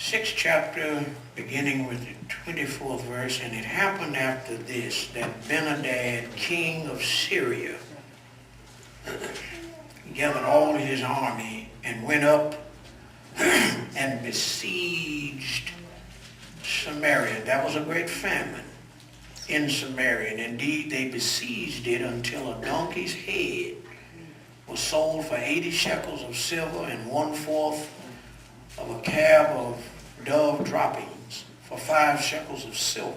6th chapter, beginning with the 24th verse. And it happened after this, that Ben-Hadad, king of Syria, gathered all his army and went up and besieged Samaria. That was a great famine in Samaria. And indeed, they besieged it until a donkey's head was sold for 80 shekels of silver and 1/4 of a cab of dove droppings for 5 shekels of silver.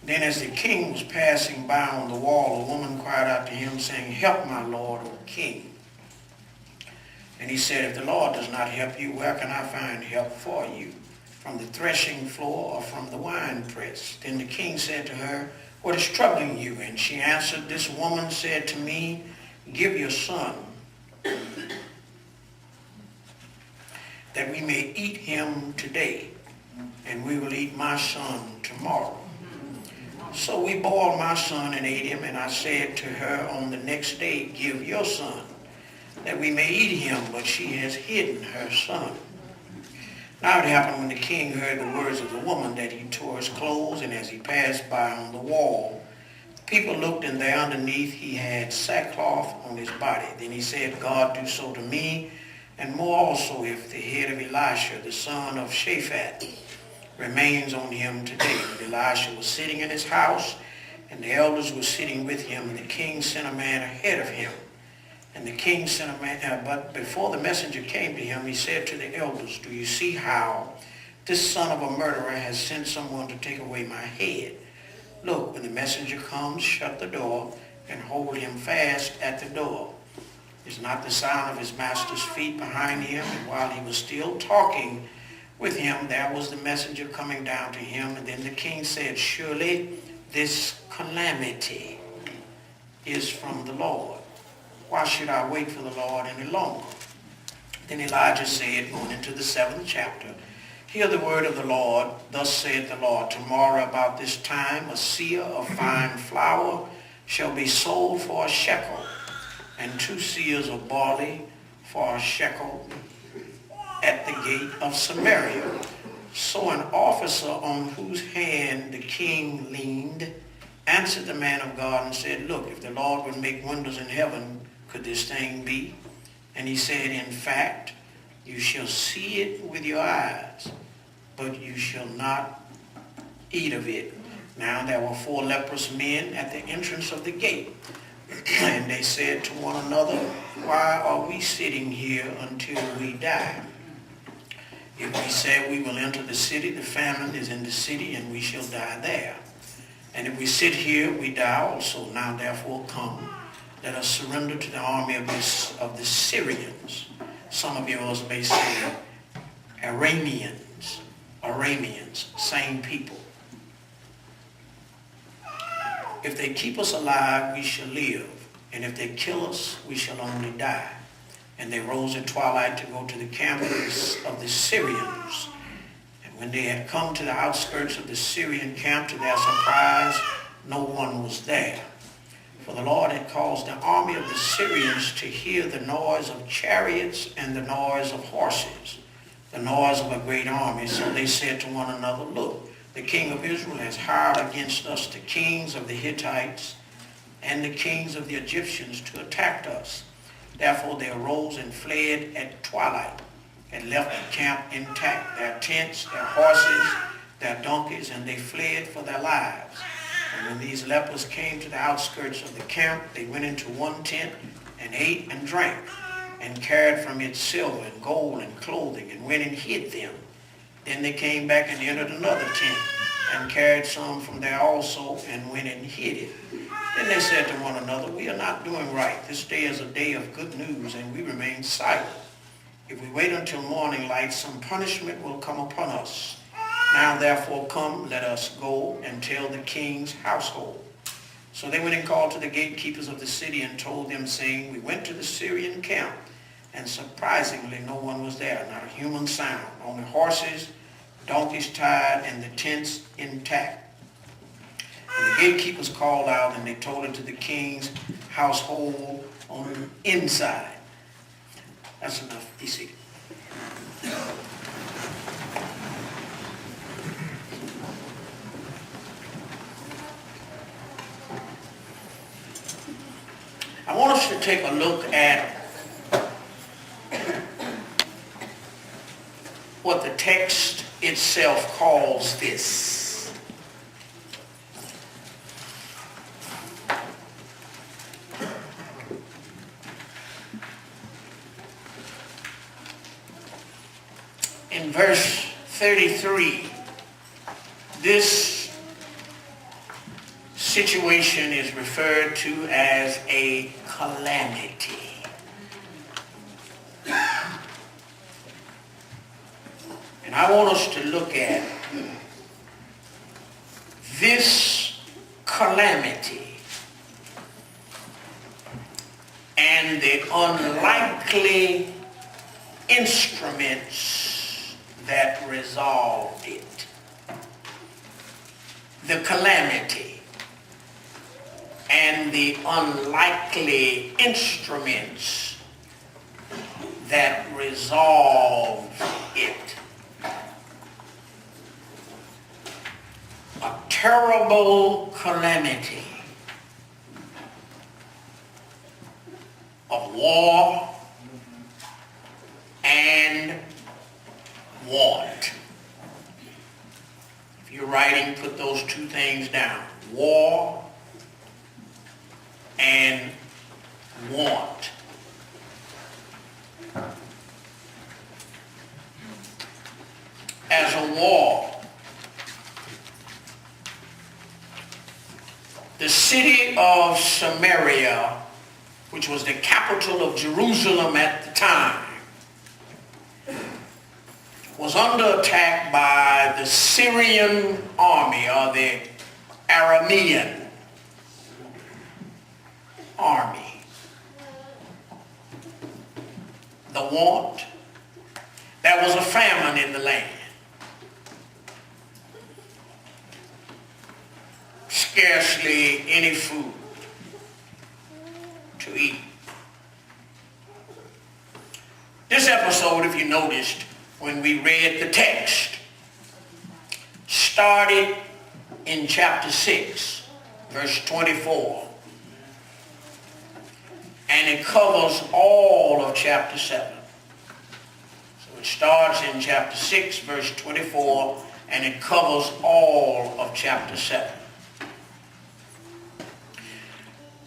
Then as the king was passing by on the wall, a woman cried out to him, saying, "Help my lord, O king." And he said, "If the Lord does not help you, where can I find help for you? From the threshing floor or from the winepress?" Then the king said to her, "What is troubling you?" And she answered, "This woman said to me, 'Give your son, that we may eat him today, and we will eat my son tomorrow.' So we boiled my son and ate him, and I said to her on the next day, 'Give your son, that we may eat him,' but she has hidden her son." Now it happened when the king heard the words of the woman that he tore his clothes, and as he passed by on the wall, people looked, and there underneath he had sackcloth on his body. Then he said, "God do so to me, and more also, if the head of Elisha, the son of Shaphat, remains on him today." But Elisha was sitting in his house, and the elders were sitting with him, and the king sent a man ahead of him. And the king sent a man, but before the messenger came to him, he said to the elders, "Do you see how this son of a murderer has sent someone to take away my head? Look, when the messenger comes, shut the door and hold him fast at the door. Is not the sound of his master's feet behind him?" And while he was still talking with him, there was the messenger coming down to him. And then the king said, "Surely this calamity is from the Lord. Why should I wait for the Lord any longer?" Then Elijah said, going into the 7th chapter, "Hear the word of the Lord. Thus saith the Lord, tomorrow about this time a seah of fine flour shall be sold for a shekel, and 2 seahs of barley for a shekel at the gate of Samaria." So an officer on whose hand the king leaned answered the man of God and said, "Look, if the Lord would make windows in heaven, could this thing be?" And he said, "In fact, you shall see it with your eyes, but you shall not eat of it." Now there were 4 leprous men at the entrance of the gate. And they said to one another, "Why are we sitting here until we die? If we say we will enter the city, the famine is in the city, and we shall die there. And if we sit here, we die also. Now therefore come, let us surrender to the army of the Syrians." Some of yours may say Arameans, same people. "If they keep us alive, we shall live. And if they kill us, we shall only die." And they rose at twilight to go to the camp of the Syrians. And when they had come to the outskirts of the Syrian camp, to their surprise, no one was there. For the Lord had caused the army of the Syrians to hear the noise of chariots and the noise of horses, the noise of a great army. So they said to one another, "Look, the king of Israel has hired against us the kings of the Hittites and the kings of the Egyptians to attack us." Therefore they arose and fled at twilight and left the camp intact, their tents, their horses, their donkeys, and they fled for their lives. And when these lepers came to the outskirts of the camp, they went into one tent and ate and drank, and carried from it silver and gold and clothing, and went and hid them. Then they came back and entered another tent, and carried some from there also, and went and hid it. Then they said to one another, "We are not doing right. This day is a day of good news, and we remain silent. If we wait until morning light, some punishment will come upon us. Now therefore come, let us go and tell the king's household." So they went and called to the gatekeepers of the city and told them, saying, "We went to the Syrian camp, and surprisingly no one was there, not a human sound, only horses, donkeys tied, and the tents intact." And the gatekeepers called out, and they told it to the king's household on the inside. That's enough. Be seated. I want us to take a look at what the text itself calls this. In verse 33, this situation is referred to as a calamity. And I want us to look at this calamity and the unlikely instruments that resolved it. The calamity and the unlikely instruments that resolved it. A terrible calamity of war and want. If you're writing, put those two things down. War and want. As a war, the city of Samaria, which was the capital of Jerusalem at the time, was under attack by the Syrian army, or the Aramean army. The want, there was a famine in the land. Scarcely any food to eat. This episode, if you noticed, when we read the text, started in chapter 6, verse 24. And it covers all of chapter 7. So it starts in chapter 6, verse 24, and it covers all of chapter 7.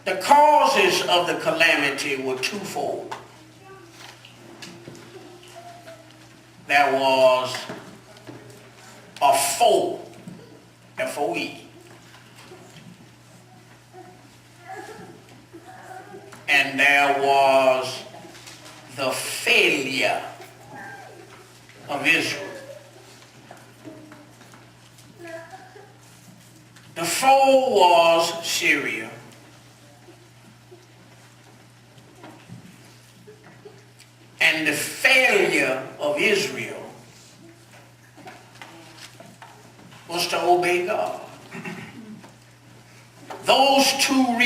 The causes of the calamity were twofold. There was a foe, F-O-E, and there was the failure of Israel. The foe was Syria. And the failure of Israel was to obey God. Those two reasons